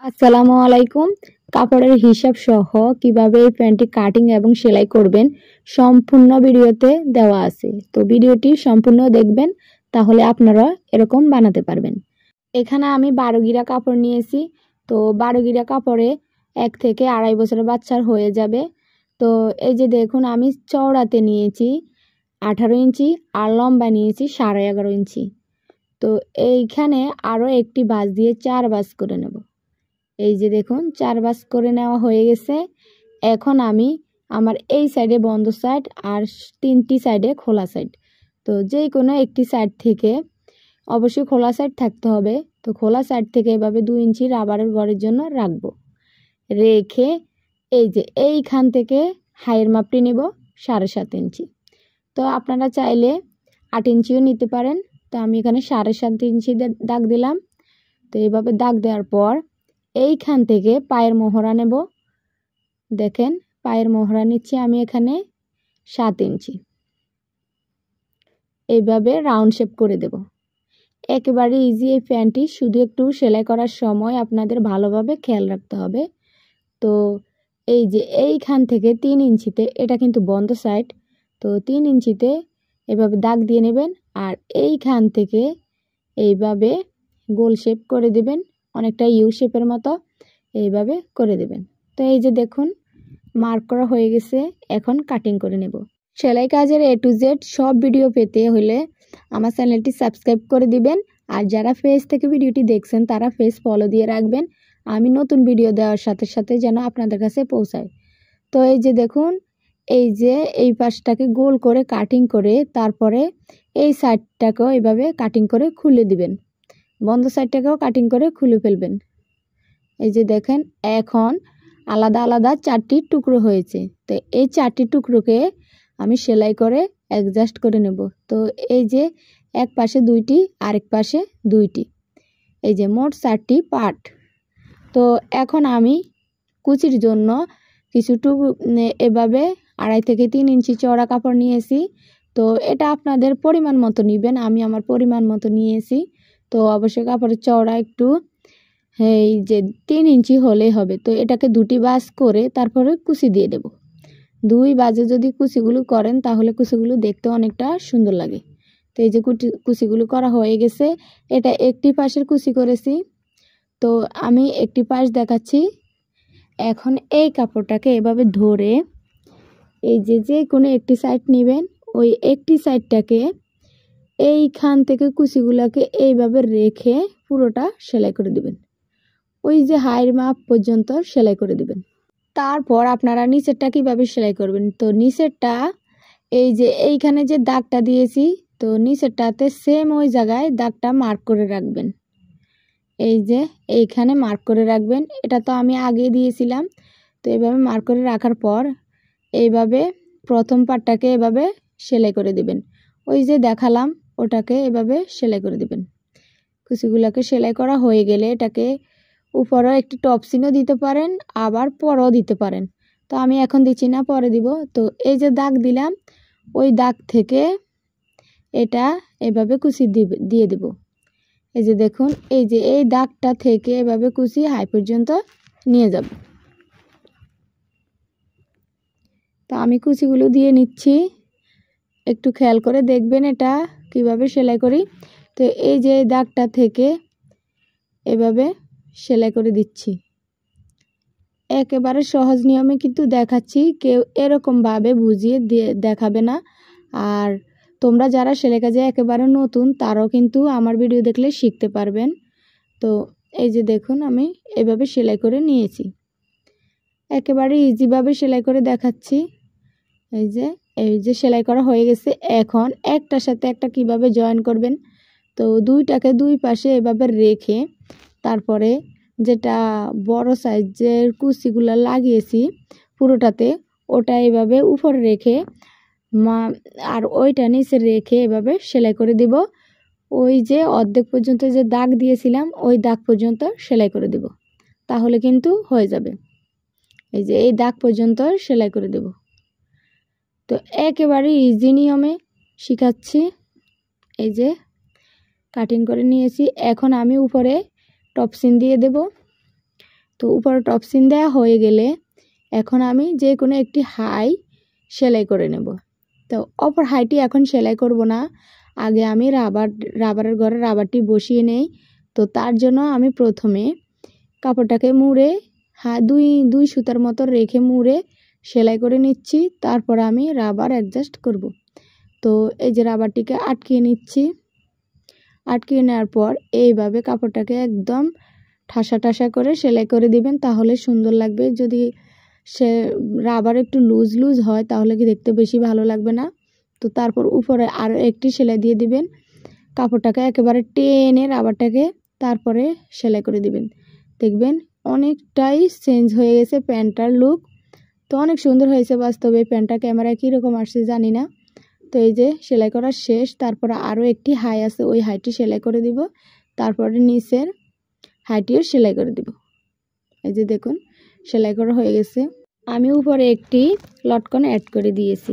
আসসালামু আলাইকুম। কাপড়ের হিসাব সহ কিভাবে এই প্যান্টটি কাটিং এবং সেলাই করবেন সম্পূর্ণ ভিডিওতে দেওয়া আছে। তো ভিডিওটি সম্পূর্ণ দেখবেন, তাহলে আপনারা এরকম বানাতে পারবেন। এখানে আমি 12 গিরা কাপড় নিয়েছি। তো 12 গিরা কাপড়ে 1 থেকে 2.5 বছরের বাচ্চার হয়ে যাবে। তো এই যে দেখুন, আমি চওড়াতে নিয়েছি 18 ইঞ্চি আর লম্বা নিয়েছি 11.5 ইঞ্চি। তো এইখানে আরও একটি ভাঁজ দিয়ে 4 ভাঁজ করে নেব। এই যে দেখুন 4 ভাঁজ করে নেওয়া হয়ে গেছে। এখন আমি আমার এই সাইডে বন্ধ সাইড আর 3টি সাইডে খোলা সাইড, তো যে কোনো একটি সাইড থেকে অবশ্যই খোলা সাইড থাকতে হবে। তো খোলা সাইড থেকে এভাবে 2 ইঞ্চি রাবারের ঘরের জন্য রাখবো। রেখে এই যে এইখান থেকে হাইয়ের মাপটি নেব 7.5 ইঞ্চি। তো আপনারা চাইলে 8 ইঞ্চিও নিতে পারেন। তো আমি এখানে 7.5 ইঞ্চি দাগ দিলাম। তো এইভাবে দাগ দেওয়ার পর এইখান থেকে পায়ের মোহরা নেব। দেখেন পায়ের মোহরা নিচ্ছি আমি এখানে 7 ইঞ্চি। এইভাবে রাউন্ড শেপ করে দেব। একেবারে ইজি এই প্যান্টটি, শুধু একটু সেলাই করার সময় আপনাদের ভালোভাবে খেয়াল রাখতে হবে। তো এই যে এইখান থেকে 3 ইঞ্চিতে, এটা কিন্তু বন্ধ সাইড, তো 3 ইঞ্চিতে এভাবে দাগ দিয়ে নেবেন। আর এইখান থেকে এইভাবে গোল শেপ করে দেবেন, অনেকটা ইউ শেপের মতো এইভাবে করে দেবেন। তো এই যে দেখুন মার্ক করা হয়ে গেছে। এখন কাটিং করে নেব। সেলাই কাজের A to Z সব ভিডিও পেতে হলে আমার চ্যানেলটি সাবস্ক্রাইব করে দিবেন। আর যারা ফেস থেকে ভিডিওটি দেখছেন তারা ফেস ফলো দিয়ে রাখবেন, আমি নতুন ভিডিও দেওয়ার সাথে সাথে যেন আপনাদের কাছে পৌঁছায়। তো এই যে দেখুন, এই যে এই পাশটাকে গোল করে কাটিং করে তারপরে এই সাইডটাকেও এইভাবে কাটিং করে খুলে দিবেন, বন্ধ সাইডটাকেও কাটিং করে খুলে ফেলবেন। এই যে দেখেন এখন আলাদা আলাদা 4টি টুকরো হয়েছে। তো এই 4টি টুকরোকে আমি সেলাই করে অ্যাডজাস্ট করে নেব। তো এই যে এক পাশে 2টি, আরেক পাশে 2টি, এই যে মোট 4টি পার্ট। তো এখন আমি কুচির জন্য কিছু এভাবে 2.5 থেকে 3 ইঞ্চি চওড়া কাপড় নিয়েছি। তো এটা আপনাদের পরিমাণ মতো নেবেন, আমি আমার পরিমাণ মতো নিয়েছি। তো অবশ্যই কাপড়ের চওড়া একটু এই যে 3 ইঞ্চি হলেই হবে। তো এটাকে 2টি ভাঁজ করে তারপরে কুচি দিয়ে দেব। 2 ভাঁজে যদি কুচিগুলো করেন তাহলে কুচিগুলো দেখতে অনেকটা সুন্দর লাগে। তো এই যে কুচিগুলো করা হয়ে গেছে। এটা একটি পাশের কুচি করেছি। তো আমি একটি পাশ দেখাচ্ছি। এখন এই কাপড়টাকে এভাবে ধরে এই যে কোনো একটি সাইড নেবেন, ওই একটি সাইডটাকে এইখান থেকে কুচিগুলোকে এইভাবে রেখে পুরোটা সেলাই করে দিবেন। ওই যে হাইয়ের মাপ পর্যন্ত সেলাই করে দিবেন। তারপর আপনারা নিচেরটা কিভাবে সেলাই করবেন, তো নিচেরটা এই যে এইখানে যে দাগটা দিয়েছি, তো নিচেরটাতে সেম ওই জায়গায় দাগটা মার্ক করে রাখবেন। এই যে এইখানে মার্ক করে রাখবেন, এটা তো আমি আগে দিয়েছিলাম। তো এইভাবে মার্ক করে রাখার পর এইভাবে প্রথম পার্টটাকে এভাবে সেলাই করে দিবেন। ওই যে দেখালাম ওটাকে এভাবে সেলাই করে দিবেন। কুচিগুলোকে সেলাই করা হয়ে গেলে এটাকে উপরেও একটি টপসিনও দিতে পারেন, আবার পরেও দিতে পারেন। তো আমি এখন দিচ্ছি না, পরে দিব। তো এই যে দাগ দিলাম, ওই দাগ থেকে এটা এভাবে কুচি দিয়ে দেব। এই যে দেখুন, এই যে এই দাগটা থেকে এভাবে কুচি হাই পর্যন্ত নিয়ে যাব। তো আমি কুচিগুলো দিয়ে নিচ্ছি, একটু খেয়াল করে দেখবেন এটা কিভাবে সেলাই করি। তো এই যে দাগটা থেকে এভাবে সেলাই করে দিচ্ছি। একেবারে সহজ নিয়মে কিন্তু দেখাচ্ছি, কেউ এরকমভাবে বুঝিয়ে দেখাবে না। আর তোমরা যারা সেলাই কাজে একেবারে নতুন তারাও কিন্তু আমার ভিডিও দেখলে শিখতে পারবেন। তো এই যে দেখুন আমি এভাবে সেলাই করে নিয়েছি, একেবারে ইজিভাবে সেলাই করে দেখাচ্ছি। এই যে সেলাই করা হয়ে গেছে। এখন একটার সাথে একটা কিভাবে জয়েন করবেন, তো দুইটাকে দুই পাশে এভাবে রেখে তারপরে যেটা বড় সাইজের কুচিগুলো লাগিয়েছি পুরোটাতে, ওটা এভাবে উপরে রেখে আর ওইটা নিচে রেখে এভাবে সেলাই করে দিব। ওই যে অর্ধেক পর্যন্ত যে দাগ দিয়েছিলাম ওই দাগ পর্যন্ত সেলাই করে দিব, তাহলে কিন্তু হয়ে যাবে। এই যে এই দাগ পর্যন্ত সেলাই করে দেব। তো একেবারে ইজি নিয়মে শিখাচ্ছি। এই যে কাটিং করে নিয়েছি, এখন আমি উপরে টপসিন দিয়ে দেব। তো উপরে টপসিন দেওয়া হয়ে গেলে এখন আমি যে কোনো একটি হাই সেলাই করে নেব। তো অপর হাইটি এখন সেলাই করব না, আগে আমি রাবারের ঘরে রাবারটি বসিয়ে নেই। তো তার জন্য আমি প্রথমে কাপড়টাকে মুড়ে দুই সুতার মতো রেখে মুড়ে সেলাই করে নিচ্ছি। তারপর আমি রাবার অ্যাডজাস্ট করব। তো এই যে রাবারটিকে আটকিয়ে নিচ্ছি। আটকিয়ে নেওয়ার পর এইভাবে কাপড়টাকে একদম ঠাসা ঠাসা করে সেলাই করে দিবেন, তাহলে সুন্দর লাগবে। যদি রাবার একটু লুজ হয় তাহলে কি দেখতে বেশি ভালো লাগবে না। তো তারপর উপরে আরও একটি সেলাই দিয়ে দিবেন, কাপড়টাকে একেবারে টেনে রাবারটাকে তারপরে সেলাই করে দিবেন। দেখবেন অনেকটাই চেঞ্জ হয়ে গেছে প্যান্টটার লুক। তো অনেক সুন্দর হয়েছে বাস্তবে। প্যান্টটা ক্যামেরায় কীরকম আসছে জানি না। তো এই যে সেলাই করা শেষ, তারপরে আরও একটি হাই আছে, ওই হাইটি সেলাই করে দিব। তারপরে নিচের হাইটিও সেলাই করে দিব। এই যে দেখুন সেলাই করা হয়ে গেছে। আমি উপরে একটি লটকন অ্যাড করে দিয়েছি।